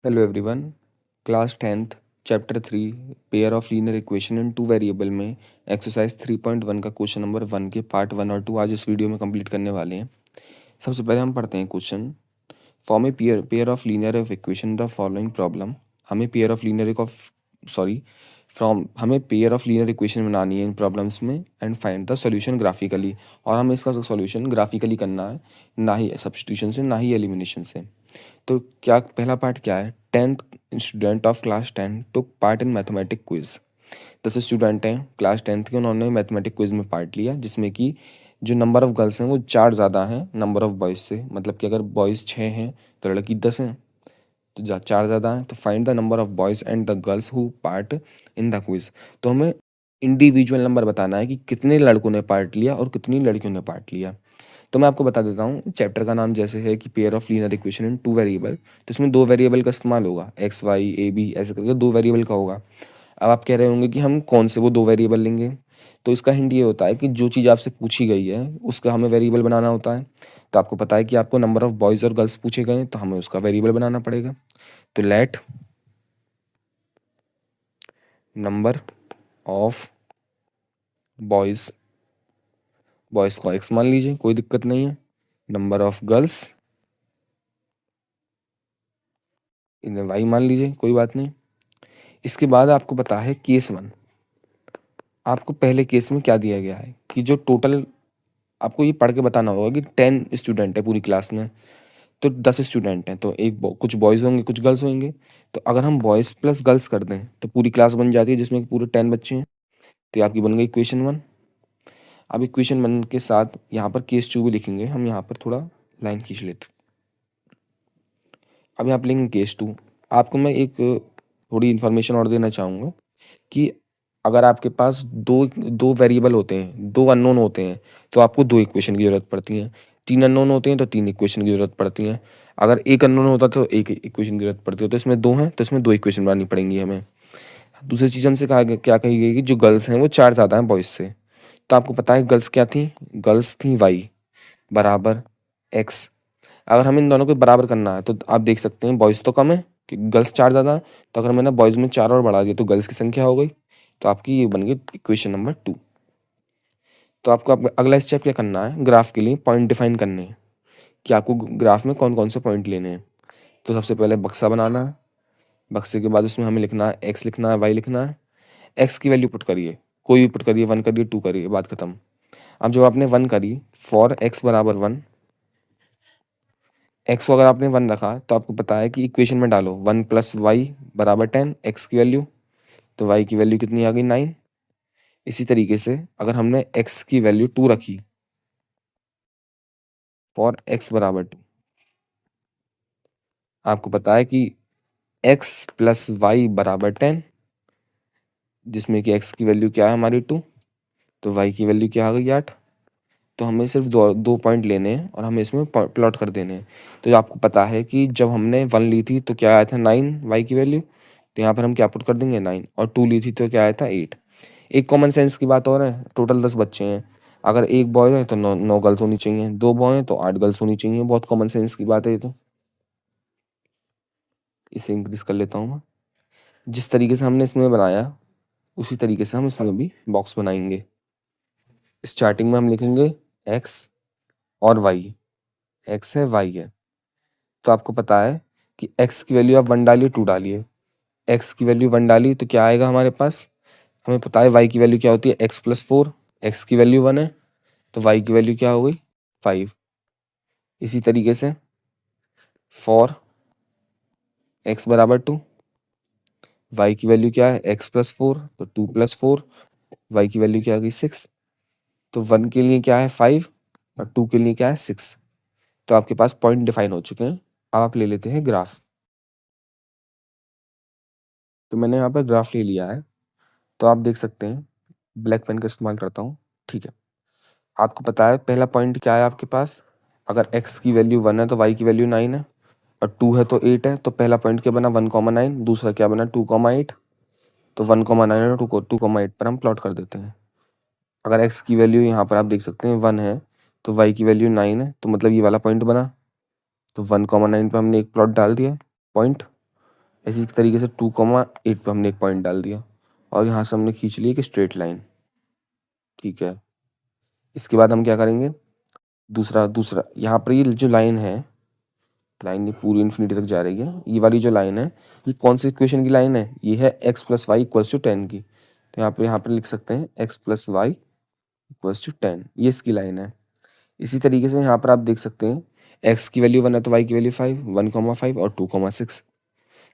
Hello everyone. Class 10th chapter 3 pair of linear equation in two variable में exercise 3.1 का question number 1 के part 1 और 2 आज इस वीडियो में कंप्लीट करने वाले हैं। सबसे पहले हम पढ़ते हैं question. Form a pair of linear of equation the following problem. हमें pair of linear of sorry from हमें पेयर ऑफ लीनियर इक्वेशन बनानी है इन प्रॉब्लम्स में and find the solution graphically. और हमें इसका सॉल्यूशन ग्राफिकली करना है, ना ही सब्स्टिट्यूशन से ना ही एलिमिनेशन से। तो क्या पहला पार्ट क्या है? 10th student of class 10 took part in mathematic quiz. 10 student हैं क्लास 10th के, उन्होंने मैथमेटिक क्विज में पार्ट लिया जिसमें कि जो नंबर ऑफ गर्ल्स हैं वो 4 ज़्यादा हैं नंबर ऑफ बॉयज़ से। मतलब कि अगर बॉयज़ 6 हैं तो लड़की 10 हैं, तो 4 ज़्यादा हैं। तो find the number of boys and the girls who part in the quiz. तो हमें इंडिविजुअल नंबर बताना है कि कितने लड़कों ने पार्ट लिया और कितनी लड़कियों ने पार्ट लिया। तो मैं आपको बता देता हूँ, चैप्टर का नाम जैसे है कि pair of linear equation in two variable, तो इसमें 2 वेरिएबल का इस्तेमाल होगा, एक्स वाई ए बी ऐसे करके 2 वेरिएबल का होगा। अब आप कह रहे होंगे कि हम कौन से वो 2 वेरिएबल लेंगे। तो इसका हिंट ये होता है कि जो चीज़ आपसे पूछी गई है उसका हमें वेरिएबल बनाना होता है। तो आपको पता है कि आपको नंबर ऑफ बॉयज़ और गर्ल्स पूछे गए हैं तो हमें उसका वेरिएबल बनाना पड़ेगा। तो let number of boys, boys को एक्स मान लीजिए, कोई दिक्कत नहीं है। नंबर ऑफ गर्ल्स इन्हें वाई मान लीजिए, कोई बात नहीं। इसके बाद आपको पता है केस 1। आपको पहले केस में क्या दिया गया है कि जो टोटल आपको ये पढ़ के बताना होगा कि 10 स्टूडेंट है पूरी क्लास में, तो 10 स्टूडेंट हैं, तो कुछ बॉयज़ होंगे कुछ गर्ल्स होंगे। तो अगर हम बॉयज़ प्लस गर्ल्स कर दें तो पूरी क्लास बन जाती है जिसमें कि पूरे 10 बच्चे हैं। तो ये आपकी बन गई इक्वेशन 1। अब इक्वेशन 1 के साथ यहाँ पर केस 2 भी लिखेंगे हम, यहाँ पर थोड़ा लाइन खींच लेते। अब यहाँ पर लिखेंगे केस 2। आपको मैं एक थोड़ी इन्फॉर्मेशन और देना चाहूँगा कि अगर आपके पास दो दो वेरिएबल होते हैं, 2 अननोन होते हैं, तो आपको 2 इक्वेशन की ज़रूरत पड़ती है। 3 अननोन होते हैं तो 3 इक्वेशन की ज़रूरत पड़ती है। अगर 1 अननोन होता तो 1 इक्वेशन की ज़रूरत पड़ती है। तो इसमें 2 हैं तो इसमें 2 इक्वेशन बनानी पड़ेंगी हमें। दूसरी चीज़ हमसे क्या कही गई कि जो गर्ल्स हैं वो 4 ज़्यादा हैं बॉयज़ से। तो आपको पता है गर्ल्स क्या थी? गर्ल्स थी वाई बराबर एक्स। अगर हमें इन दोनों को बराबर करना है तो आप देख सकते हैं बॉयज़ तो कम है कि गर्ल्स 4 ज़्यादा है। तो अगर मैंने बॉयज़ में 4 और बढ़ा दिया तो गर्ल्स की संख्या हो गई। तो आपकी ये बन गई इक्वेशन नंबर 2। तो आपको अगला स्टेप क्या करना है? ग्राफ के लिए पॉइंट डिफाइन करने हैं कि आपको ग्राफ में कौन कौन से पॉइंट लेने हैं। तो सबसे पहले बक्सा बनाना है। बक्से के बाद उसमें हमें लिखना है एक्स, लिखना है वाई, लिखना है। एक्स की वैल्यू पुट करिए, कोई भी पुट करिए, 1 करिए 2 करिए, बात खत्म। अब जब आपने 1 करी, फॉर एक्स बराबर 1, एक्स को अगर आपने 1 रखा तो आपको पता है कि इक्वेशन में डालो 1 प्लस वाई बराबर 10 एक्स की वैल्यू। तो वाई की वैल्यू कितनी आ गई? 9। इसी तरीके से अगर हमने एक्स की वैल्यू 2 रखी, फॉर एक्स बराबर 2, आपको पता है कि एक्स प्लस वाई बराबर 10, जिसमें कि एक्स की वैल्यू क्या है हमारी 2, तो वाई की वैल्यू क्या आ गई 8। तो हमें सिर्फ दो पॉइंट लेने हैं और हमें इसमें प्लॉट कर देने हैं। तो आपको पता है कि जब हमने 1 ली थी तो क्या आया था 9 वाई की वैल्यू, तो यहाँ पर हम क्या पुट कर देंगे 9, और 2 ली थी तो क्या आया था 8। एक कॉमन सेंस की बात और है, टोटल 10 बच्चे हैं, अगर एक बॉय है तो 9 गर्ल्स होनी चाहिए, 2 बॉय हैं तो 8 गर्ल्स होनी चाहिए। बहुत कॉमन सेंस की बात है ये। तो इसे इंक्रीज कर लेता हूँ मैं। जिस तरीके से हमने इसमें बनाया उसी तरीके से हम इसमें भी बॉक्स बनाएंगे। स्टार्टिंग में हम लिखेंगे एक्स और वाई, एक्स है वाई है। तो आपको पता है कि एक्स की वैल्यू आप 1 डालिए 2 डालिए। एक्स की वैल्यू 1 डाली तो क्या आएगा हमारे पास? हमें पता है वाई की वैल्यू क्या होती है? X plus 4। एक्स की वैल्यू 1 है तो वाई की वैल्यू क्या हो गई? 5। इसी तरीके से फॉर एक्स बराबर 2, वाई की वैल्यू क्या है? एक्स प्लस 4, तो 2 प्लस 4, वाई की वैल्यू क्या आ गई? 6। तो 1 के लिए क्या है 5 और 2 के लिए क्या है 6। तो आपके पास पॉइंट डिफाइन हो चुके हैं। अब आप ले लेते हैं ग्राफ। तो मैंने यहाँ पर ग्राफ ले लिया है, तो आप देख सकते हैं, ब्लैक पेन का इस्तेमाल करता हूँ, ठीक है। आपको पता है पहला पॉइंट क्या है आपके पास? अगर x की वैल्यू 1 है तो y की वैल्यू 9 है, और 2 है तो 8 है। तो पहला पॉइंट क्या बना? 1,9। दूसरा क्या बना? 2,8। तो 1,9 और 2,8 पर हम प्लॉट कर देते हैं। अगर x की वैल्यू यहाँ पर आप देख सकते हैं 1 है तो y की वैल्यू 9 है, तो मतलब ये वाला पॉइंट बना। तो 1,9 पे हमने एक प्लॉट डाल दिया पॉइंट, इसी तरीके से 2,8 पे हमने एक पॉइंट डाल दिया और यहाँ से हमने खींच ली एक स्ट्रेट लाइन। ठीक है, इसके बाद हम क्या करेंगे, दूसरा यहाँ पर ये जो लाइन है, लाइन ये पूरी इन्फिनिटी तक जा रही है। ये वाली जो लाइन है ये कौन सी इक्वेशन की लाइन है, ये है x plus Y equals to 10 की। तो यहाँ पे लिख सकते हैं x plus Y equals to 10, ये इसकी लाइन है। इसी तरीके से यहाँ पर आप देख सकते हैं x की वैल्यू 1 है तो y की वैल्यू 5, 1,5 और 2,6।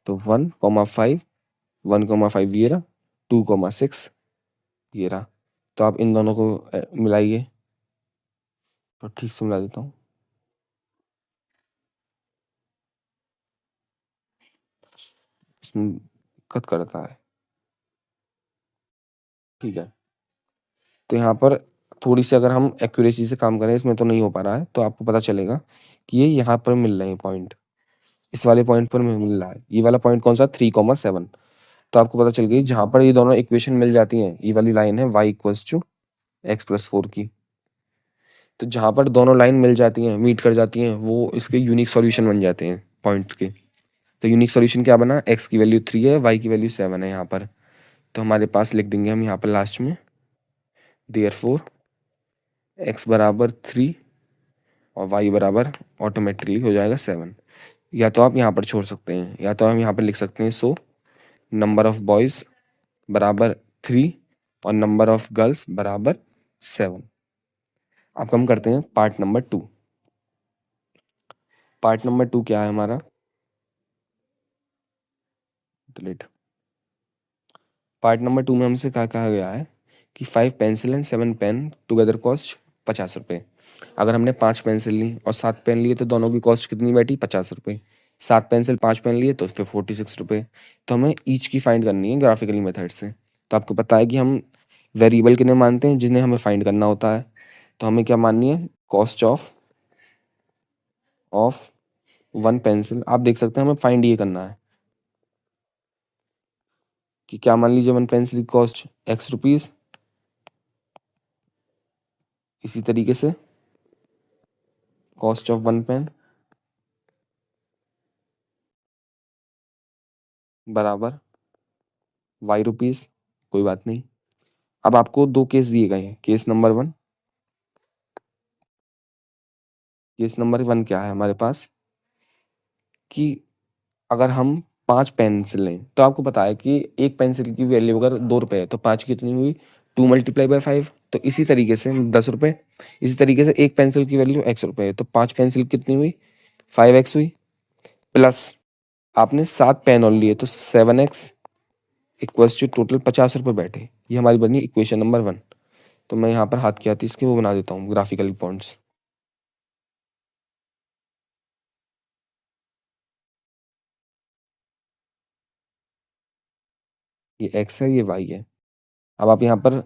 तो 1,5, 1,5 ये रहा, 2,6 ये रहा। तो आप इन दोनों को मिलाइए। तो ठीक से मिला देता हूँ। इसमें दिक्कत करता है। ठीक है, तो यहाँ पर थोड़ी सी अगर हम एक्यूरेसी से काम करें, इसमें तो नहीं हो पा रहा है, तो आपको पता चलेगा कि ये यहाँ पर मिल रहे हैं पॉइंट, इस वाले पॉइंट पर मिल रहा है। ये वाला पॉइंट कौन सा, 3,7। तो आपको पता चल गई जहाँ पर ये दोनों इक्वेशन मिल जाती हैं, ये वाली लाइन है y equals to X plus 4 की। तो जहाँ पर दोनों लाइन मिल जाती हैं, मीट कर जाती हैं, वो इसके यूनिक सॉल्यूशन बन जाते हैं पॉइंट्स के। तो यूनिक सॉल्यूशन क्या बना, x की वैल्यू 3 है, y की वैल्यू 7 है यहाँ पर। तो हमारे पास लिख देंगे हम यहाँ पर लास्ट में, देयरफॉर x बराबर 3 और y बराबर ऑटोमेटिकली हो जाएगा 7। या तो आप यहाँ पर छोड़ सकते हैं, या तो हम यहाँ पर लिख सकते हैं सो नंबर ऑफ बॉयज़ बराबर 3 और नंबर ऑफ गर्ल्स बराबर 7। अब हम करते हैं पार्ट नंबर 2। पार्ट नंबर 2 क्या है हमारा, डिलीट। पार्ट नंबर 2 में हमसे क्या कहा गया है कि 5 pencil and 7 pen together cost 50 रुपये। अगर हमने 5 पेंसिल ली और 7 पेन लिए तो दोनों की कॉस्ट कितनी बैठी, 50 रुपये। 7 पेंसिल 5 पेन लिए तो फिर 46 रुपये। तो हमें ईच की फाइंड करनी है ग्राफिकली मेथड से। तो आपको पता है कि हम वेरिएबल किन्हें मानते हैं, जिन्हें हमें फाइंड करना होता है। तो हमें क्या माननी है, कॉस्ट ऑफ 1 पेंसिल। आप देख सकते हैं हमें फाइंड ये करना है कि क्या, मान लीजिए 1 पेंसिल की कॉस्ट x रुपीज़। इसी तरीके से कॉस्ट ऑफ 1 पेन बराबर y रुपीज़। कोई बात नहीं। अब आपको 2 केस दिए गए हैं। केस नंबर 1, केस नंबर 1 क्या है हमारे पास कि अगर हम 5 पेंसिल लें तो आपको पता है कि एक पेंसिल की वैल्यू अगर 2 रुपये है तो 5 कितनी हुई, 2 मल्टीप्लाई बाय 5। तो इसी तरीके से 10 रुपये। इसी तरीके से एक पेंसिल की वैल्यू x रुपये है तो 5 पेंसिल कितनी हुई, 5x हुई। प्लस आपने 7 पेन और लिए तो 7x इक्वल्स टू टोटल 50 रुपये बैठे। ये हमारी बनी इक्वेशन नंबर 1। तो मैं यहाँ पर हाथ की आती इसके वो बना देता हूँ ग्राफिकल पॉइंट्स। ये x है, ये y है। अब आप यहाँ पर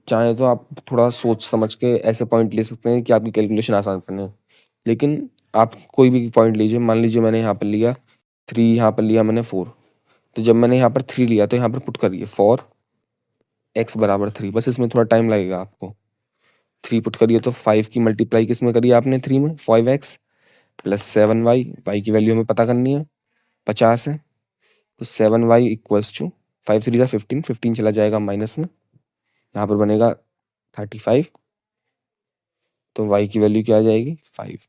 चाहें तो आप थोड़ा सोच समझ के ऐसे पॉइंट ले सकते हैं कि आपकी कैलकुलेशन आसान करने हो। लेकिन आप कोई भी पॉइंट लीजिए, मान लीजिए मैंने यहाँ पर लिया 3, यहाँ पर लिया मैंने 4। तो जब मैंने यहाँ पर 3 लिया तो यहाँ पर पुट करिए फॉर x बराबर 3। बस इसमें थोड़ा टाइम लगेगा आपको। 3 पुट करिए तो 5 की मल्टीप्लाई किस में करिए आपने, 3 में, 5x प्लस 7y। y की वैल्यू हमें पता करनी है, 50 है। तो 7y इक्वल्स टू 5 3 15, 15 चला जाएगा माइनस में, यहाँ पर बनेगा 35। तो y की वैल्यू क्या आ जाएगी, 5।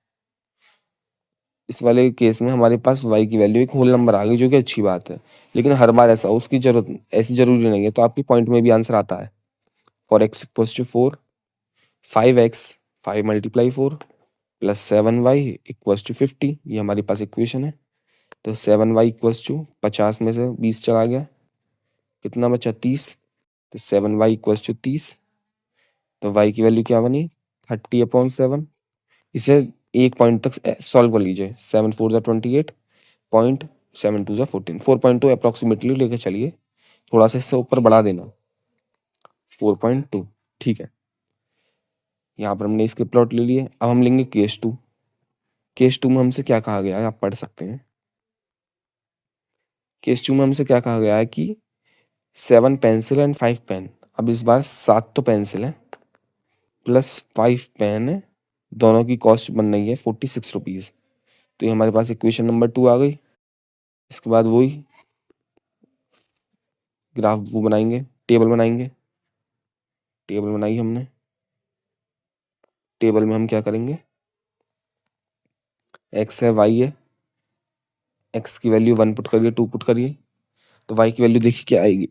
इस वाले केस में हमारे पास y की वैल्यू एक होल नंबर आ गई, जो कि अच्छी बात है। लेकिन हर बार ऐसा उसकी जरूरत, ऐसी जरूरी नहीं है। तो आपकी पॉइंट में भी आंसर आता है, for x equals to 4, 5x 5 multiply 4 plus 7y equals to 50। ये हमारे पास इक्वेशन है। तो 7y इक्वल्स टू 50 में से 20 चला गया, कितना बचा, 30। तो 7y इक्वल्स टू 30। तो y की वैल्यू क्या बनी, 30/7। इसे एक पॉइंट तक सॉल्व कर लीजिए। 7 4 28, पॉइंट 7 2 14, 4.2 अप्रॉक्सीमेटली लेके चलिए, थोड़ा सा इससे ऊपर बढ़ा देना, 4.2। ठीक है, यहाँ पर हमने इसके प्लॉट ले लिए। अब हम लेंगे केस 2। केस 2 में हमसे क्या कहा गया है, आप पढ़ सकते हैं। केस 2 में हमसे क्या कहा गया है कि 7 पेंसिल एंड 5 पेन। अब इस बार 7 तो पेंसिल है प्लस 5 पेन है, दोनों की कॉस्ट बन रही है 46 रुपीज़। तो ये हमारे पास इक्वेशन नंबर 2 आ गई। इसके बाद वही ग्राफ वो बनाएंगे, टेबल बनाएंगे। टेबल बनाई हमने। टेबल में हम क्या करेंगे, एक्स है, वाई है। एक्स की वैल्यू 1 पुट करिए, 2 पुट करिए, तो वाई की वैल्यू देखिए क्या आएगी।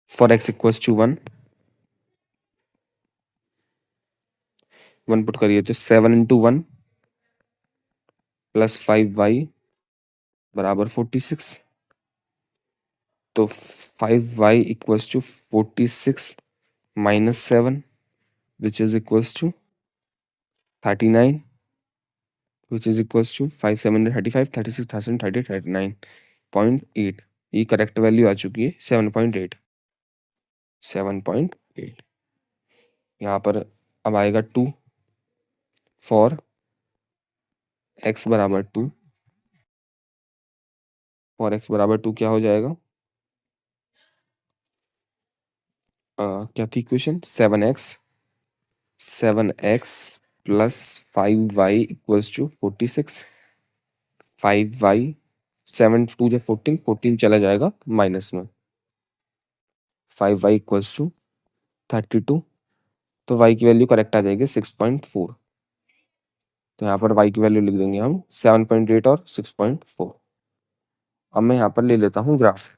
For x equals to 1 put करिए तो 7 इंटू 1 प्लस 5y बराबर 46। तो 5y equals to 46 minus 7 which is equals to 39 which is equals to 5 7 35 36 30 30 39.8। ये करेक्ट वैल्यू आ चुकी है 7.8। 7.8 यहाँ पर अब आएगा 2 फॉर एक्स बराबर 2। फॉर एक्स बराबर 2 क्या हो जाएगा, क्या थी equation, 7x plus 5y equals to 46। 5y 7 2 जो 14 14 चला जाएगा माइनस में। 5y equals to 32। तो y की वैल्यू करेक्ट आ जाएगी 6.4। तो यहाँ पर y की वैल्यू लिख देंगे हम 7.8 और 6.4। अब मैं यहाँ पर ले लेता हूँ ग्राफ।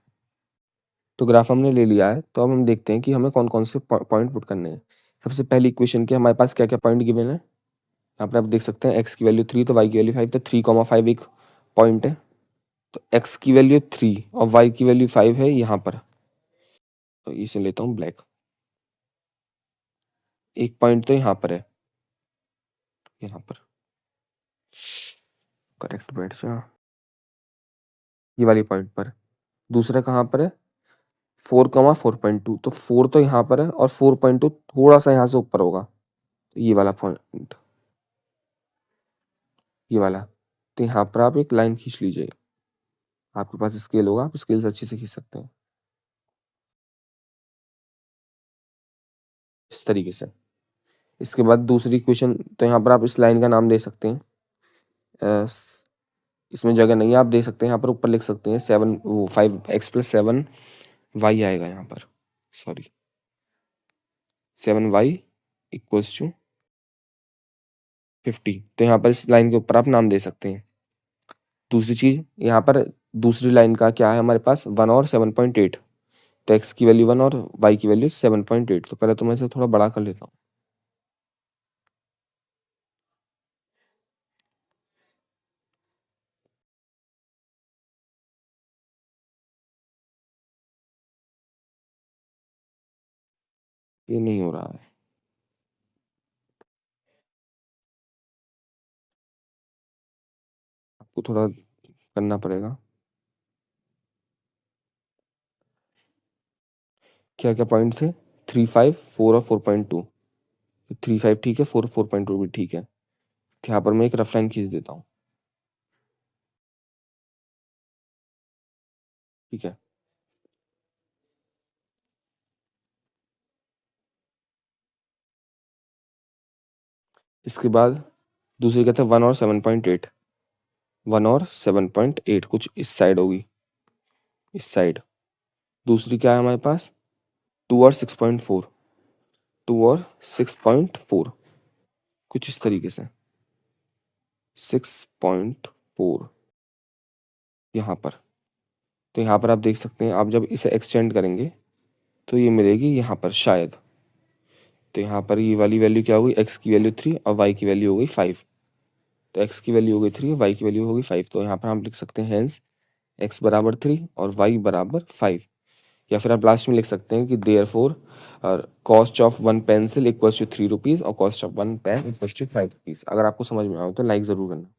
तो ग्राफ हमने ले लिया है, तो अब हम देखते हैं कि हमें कौन कौन से पॉइंट पुट करने हैं। सबसे पहली इक्वेशन के हमारे पास क्या क्या पॉइंट गिवन है, यहाँ पर आप देख सकते हैं एक्स की वैल्यू 3 तो वाई की वैल्यू 5, तो 3,5 एक पॉइंट है। तो एक्स की वैल्यू 3 और वाई की वैल्यू 5 है यहाँ पर, तो इसे लेता हूँ ब्लैक। एक पॉइंट तो यहाँ पर है, यहाँ पर करेक्ट बैठ जा, ये वाली पॉइंट पर। दूसरा कहाँ पर है, 4,4.2, तो 4 तो यहाँ पर है और 4.2 थोड़ा सा यहाँ से ऊपर होगा, तो ये वाला पॉइंट, ये वाला। तो यहाँ पर आप एक लाइन खींच लीजिए, आपके पास स्केल होगा, आप स्केल से अच्छे से खींच सकते हैं इस तरीके से। इसके बाद दूसरी इक्वेशन, तो यहाँ पर आप इस लाइन का नाम दे सकते हैं, इसमें जगह नहीं है, आप दे सकते हैं यहाँ पर ऊपर लिख सकते हैं 5x प्लस 7y आएगा यहाँ पर, सॉरी 7y इक्वल्स टू 50। तो यहाँ पर इस लाइन के ऊपर आप नाम दे सकते हैं। दूसरी चीज यहाँ पर दूसरी लाइन का क्या है हमारे पास, 1 और 7.8। तो x की वैल्यू 1 और y की वैल्यू 7.8। तो पहले तो मैं इसे थोड़ा बड़ा कर लेता हूँ। ये नहीं हो रहा है, आपको थोड़ा करना पड़ेगा। क्या क्या पॉइंट थे, 3 5 4 और 4.2। 3 5 ठीक है, 4 4.2 भी ठीक है। तो यहाँ पर मैं एक रफ लाइन खींच देता हूँ, ठीक है। इसके बाद दूसरी कहते हैं 1 और 7.8। 1 और 7.8 कुछ इस साइड होगी, इस साइड। दूसरी क्या है हमारे पास, 2 और 6.4। 2 और 6.4 कुछ इस तरीके से, 6.4 यहाँ पर। तो यहाँ पर आप देख सकते हैं, आप जब इसे एक्सटेंड करेंगे तो ये मिलेगी यहाँ पर शायद। तो यहाँ पर ये वाली वैल्यू क्या होगी, एक्स की वैल्यू 3 और वाई की वैल्यू हो गई 5। तो एक्स की वैल्यू हो गई 3, वाई की वैल्यू हो गई 5। तो यहाँ पर हम लिख सकते हैं हेंस एक्स बराबर 3 और वाई बराबर 5। या फिर आप लास्ट में लिख सकते हैं कि therefore cost of 1 pencil equals to 3 rupees और cost of 1 pen equals to 5 rupees. अगर आपको समझ में आए तो लाइक ज़रूर करना।